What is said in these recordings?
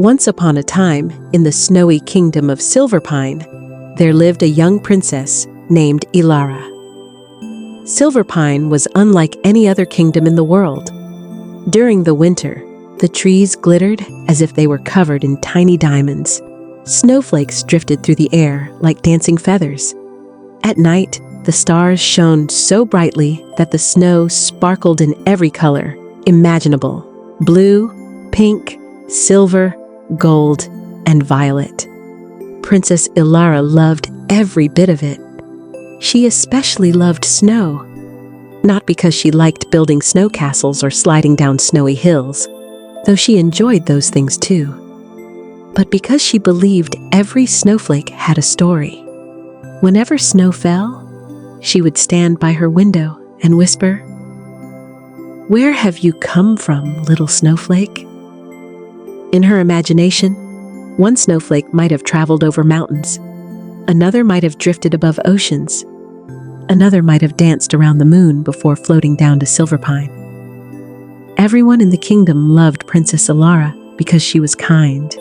Once upon a time, in the snowy kingdom of Silverpine, there lived a young princess named Elara. Silverpine was unlike any other kingdom in the world. During the winter, the trees glittered as if they were covered in tiny diamonds. Snowflakes drifted through the air like dancing feathers. At night, the stars shone so brightly that the snow sparkled in every color imaginable: blue, pink, silver, gold, and violet. Princess Elara loved every bit of it. She especially loved snow, not because she liked building snow castles or sliding down snowy hills, though she enjoyed those things too, but because she believed every snowflake had a story. Whenever snow fell, she would stand by her window and whisper, "Where have you come from, little snowflake?" In her imagination, one snowflake might have traveled over mountains, another might have drifted above oceans, another might have danced around the moon before floating down to Silverpine. Everyone in the kingdom loved Princess Elara because she was kind.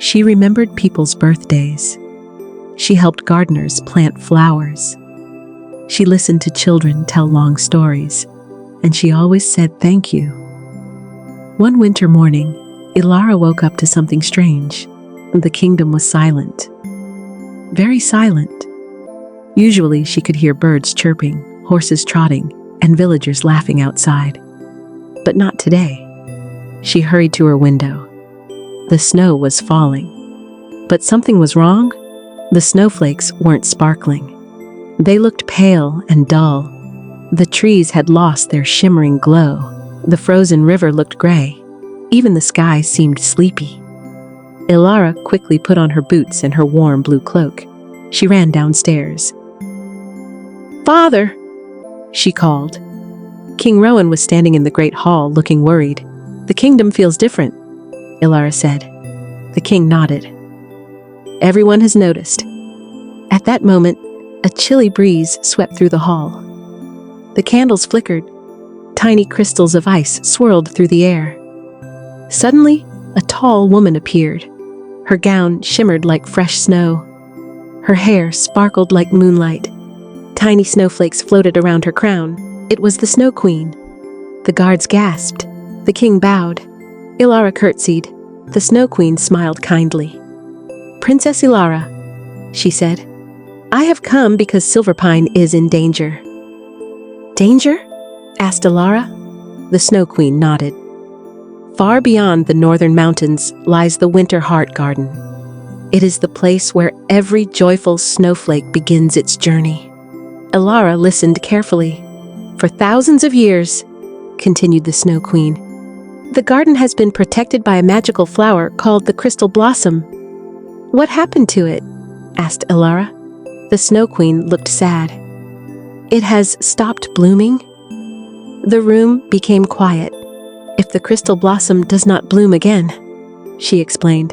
She remembered people's birthdays. She helped gardeners plant flowers. She listened to children tell long stories, and she always said thank you. One winter morning, Elara woke up to something strange. The kingdom was silent. Very silent. Usually she could hear birds chirping, horses trotting, and villagers laughing outside. But not today. She hurried to her window. The snow was falling. But something was wrong. The snowflakes weren't sparkling. They looked pale and dull. The trees had lost their shimmering glow. The frozen river looked gray. Even the sky seemed sleepy. Elara quickly put on her boots and her warm blue cloak. She ran downstairs. "Father!" she called. King Rowan was standing in the great hall, looking worried. "The kingdom feels different," Elara said. The king nodded. "Everyone has noticed." At that moment, a chilly breeze swept through the hall. The candles flickered. Tiny crystals of ice swirled through the air. Suddenly, a tall woman appeared. Her gown shimmered like fresh snow. Her hair sparkled like moonlight. Tiny snowflakes floated around her crown. It was the Snow Queen. The guards gasped. The king bowed. Elara curtsied. The Snow Queen smiled kindly. "Princess Elara," she said, "I have come because Silverpine is in danger." "Danger?" asked Elara. The Snow Queen nodded. "Far beyond the northern mountains lies the Winter Heart Garden. It is the place where every joyful snowflake begins its journey." Elara listened carefully. "For thousands of years," continued the Snow Queen, "the garden has been protected by a magical flower called the Crystal Blossom." "What happened to it?" asked Elara. The Snow Queen looked sad. "It has stopped blooming." The room became quiet. "If the crystal blossom does not bloom again," she explained,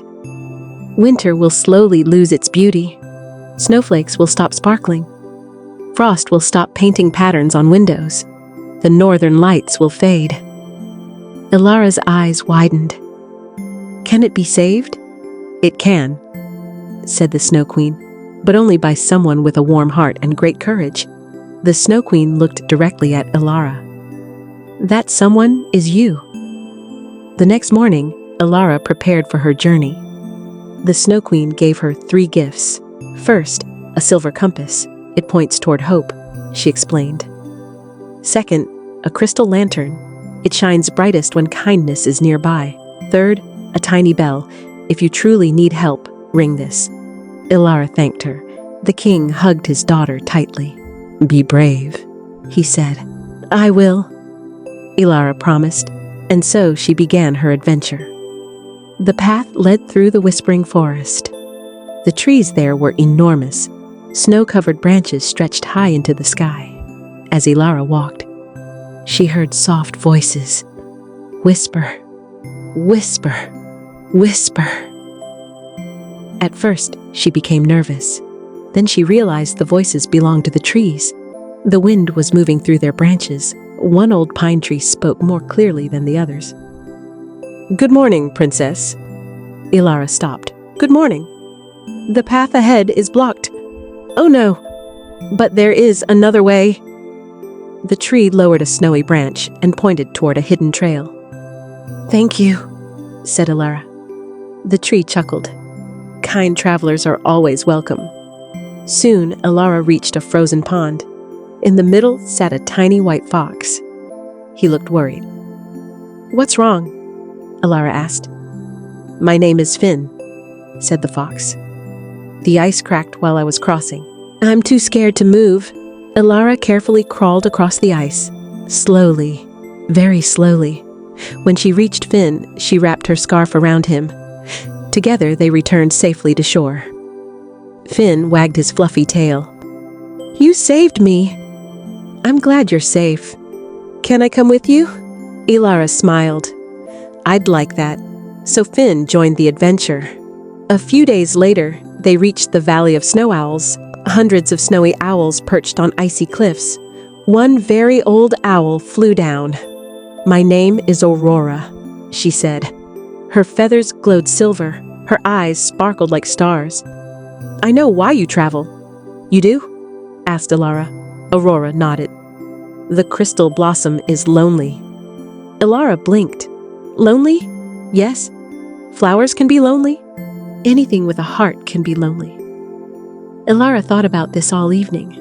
"winter will slowly lose its beauty. Snowflakes will stop sparkling. Frost will stop painting patterns on windows. The northern lights will fade." Elara's eyes widened. "Can it be saved?" "It can," said the Snow Queen, "but only by someone with a warm heart and great courage." The Snow Queen looked directly at Elara. "That someone is you." The next morning, Elara prepared for her journey. The Snow Queen gave her 3 gifts. First, a silver compass. "It points toward hope," she explained. Second, a crystal lantern. "It shines brightest when kindness is nearby." Third, a tiny bell. "If you truly need help, ring this." Elara thanked her. The king hugged his daughter tightly. "Be brave," he said. "I will," Elara promised, and so she began her adventure. The path led through the whispering forest. The trees there were enormous. Snow-covered branches stretched high into the sky. As Elara walked, she heard soft voices. Whisper, whisper, whisper. At first, she became nervous. Then she realized the voices belonged to the trees. The wind was moving through their branches. One old pine tree spoke more clearly than the others. "Good morning, Princess," Elara stopped. Good morning. The path ahead is blocked. Oh no, but there is another way. The tree lowered a snowy branch and pointed toward a hidden trail. Thank you, said Elara. The tree chuckled. Kind travelers are always welcome. Soon, Elara reached a frozen pond. In the middle sat a tiny white fox. He looked worried. What's wrong? Elara asked. My name is Finn, said the fox. The ice cracked while I was crossing. I'm too scared to move. Elara carefully crawled across the ice. Slowly, very slowly. When she reached Finn, she wrapped her scarf around him. Together, they returned safely to shore. Finn wagged his fluffy tail. You saved me. I'm glad you're safe. Can I come with you? Elara smiled. I'd like that. So Finn joined the adventure. A few days later, they reached the Valley of Snow Owls. Hundreds of snowy owls perched on icy cliffs. One very old owl flew down. My name is Aurora, she said. Her feathers glowed silver. Her eyes sparkled like stars. I know why you travel. You do? Asked Elara. Aurora nodded. The crystal blossom is lonely. Elara blinked. Lonely? Yes. Flowers can be lonely. Anything with a heart can be lonely. Elara thought about this all evening.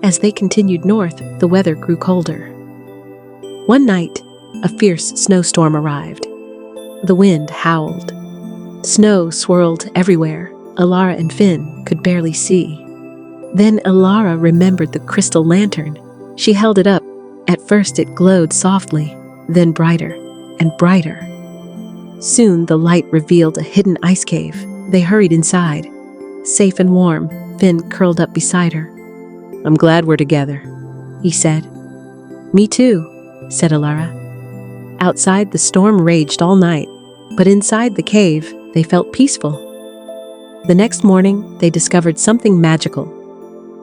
As they continued north, the weather grew colder. One night, a fierce snowstorm arrived. The wind howled. Snow swirled everywhere. Elara and Finn could barely see. Then Elara remembered the crystal lantern. She held it up. At first it glowed softly, then brighter and brighter. Soon the light revealed a hidden ice cave. They hurried inside. Safe and warm, Finn curled up beside her. I'm glad we're together, he said. Me too, said Elara. Outside, the storm raged all night, but inside the cave, they felt peaceful. The next morning, they discovered something magical.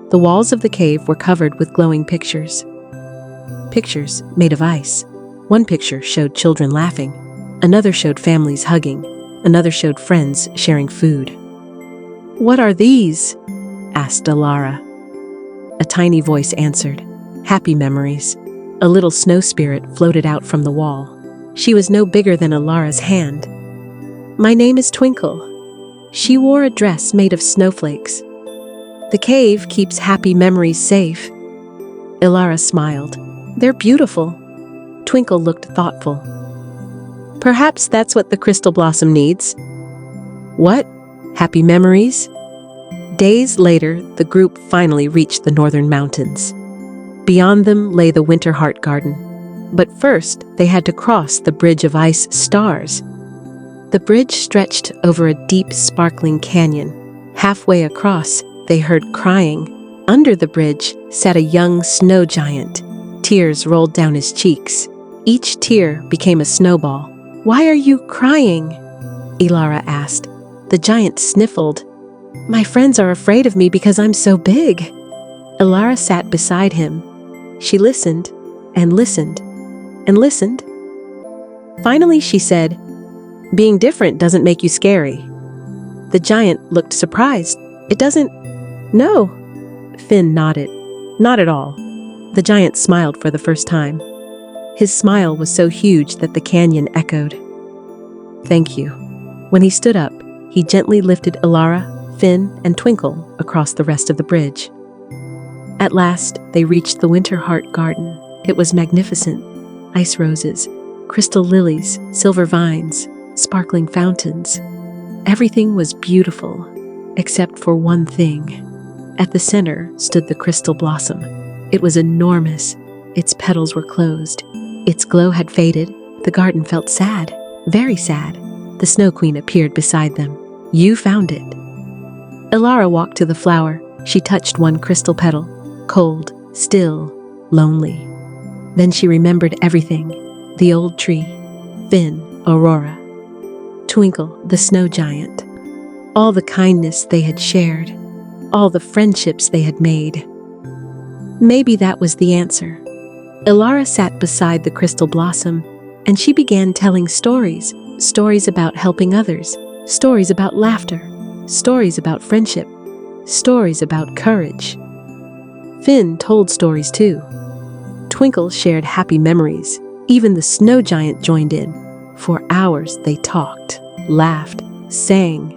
The walls of the cave were covered with glowing pictures. Pictures made of ice. One picture showed children laughing. Another showed families hugging. Another showed friends sharing food. What are these? Asked Elara. A tiny voice answered. Happy memories. A little snow spirit floated out from the wall. She was no bigger than Elara's hand. My name is Twinkle. She wore a dress made of snowflakes. The cave keeps happy memories safe. Elara smiled. They're beautiful. Twinkle looked thoughtful. Perhaps that's what the crystal blossom needs. What? Happy memories? Days later, the group finally reached the northern mountains. Beyond them lay the Winter Heart Garden. But first, they had to cross the Bridge of Ice Stars. The bridge stretched over a deep, sparkling canyon. Halfway across, they heard crying. Under the bridge sat a young snow giant. Tears rolled down his cheeks. Each tear became a snowball. Why are you crying? Elara asked. The giant sniffled. My friends are afraid of me because I'm so big. Elara sat beside him. She listened and listened and listened. Finally, she said, being different doesn't make you scary. The giant looked surprised. It doesn't? No. Finn nodded. Not at all. The giant smiled for the first time. His smile was so huge that the canyon echoed. Thank you. When he stood up, he gently lifted Elara, Finn, and Twinkle across the rest of the bridge. At last, they reached the Winter Heart Garden. It was magnificent. Ice roses, crystal lilies, silver vines, sparkling fountains. Everything was beautiful, except for one thing. At the center stood the crystal blossom. It was enormous. Its petals were closed. Its glow had faded. The garden felt sad, very sad. The Snow Queen appeared beside them. You found it. Elara walked to the flower. She touched one crystal petal. Cold, still, lonely. Then she remembered everything. The old tree, Finn, Aurora, Twinkle, the snow giant. All the kindness they had shared. All the friendships they had made. Maybe that was the answer. Elara sat beside the crystal blossom, and she began telling stories about helping others, Stories about laughter, stories about friendship, stories about courage. Finn told stories too. Twinkle shared happy memories. Even the snow giant joined in. For hours they talked, laughed, sang,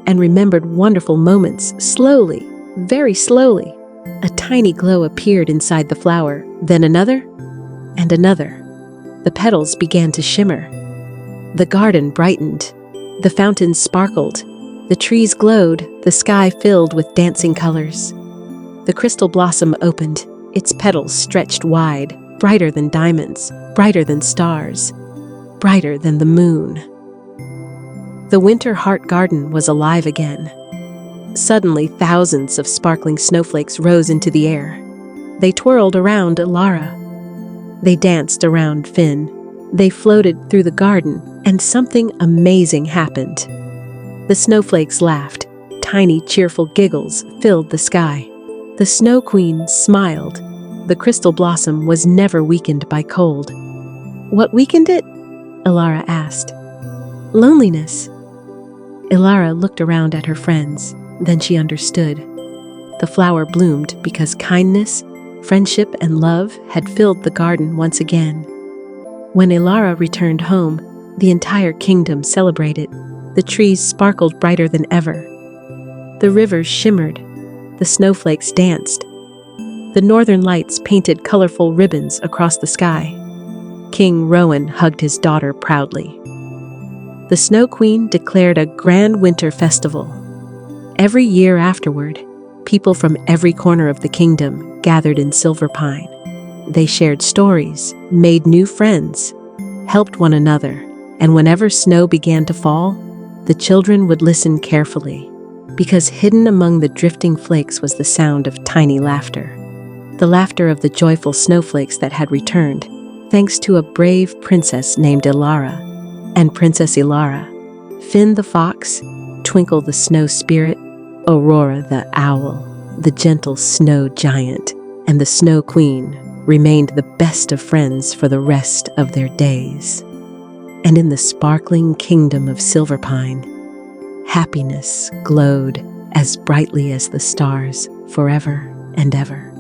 and remembered wonderful moments. Slowly, very slowly, a tiny glow appeared inside the flower, then another, and another. The petals began to shimmer. The garden brightened. The fountains sparkled. The trees glowed, the sky filled with dancing colors. The crystal blossom opened, its petals stretched wide, brighter than diamonds, brighter than stars, brighter than the moon. The winter heart garden was alive again. Suddenly, thousands of sparkling snowflakes rose into the air. They twirled around Elara. They danced around Finn. They floated through the garden, and something amazing happened. The snowflakes laughed. Tiny, cheerful giggles filled the sky. The Snow Queen smiled. The crystal blossom was never weakened by cold. What weakened it? Elara asked. Loneliness. Elara looked around at her friends. Then she understood. The flower bloomed because kindness, friendship, and love had filled the garden once again. When Elara returned home, the entire kingdom celebrated. The trees sparkled brighter than ever. The rivers shimmered. The snowflakes danced. The northern lights painted colorful ribbons across the sky. King Rowan hugged his daughter proudly. The Snow Queen declared a grand winter festival. Every year afterward, people from every corner of the kingdom gathered in Silverpine. They shared stories, made new friends, helped one another, and whenever snow began to fall, the children would listen carefully, because hidden among the drifting flakes was the sound of tiny laughter. The laughter of the joyful snowflakes that had returned, thanks to a brave princess named Elara, and Princess Elara, Finn the fox, Twinkle the snow spirit, Aurora the owl, the gentle snow giant, and the Snow Queen remained the best of friends for the rest of their days. And in the sparkling kingdom of Silverpine, happiness glowed as brightly as the stars forever and ever.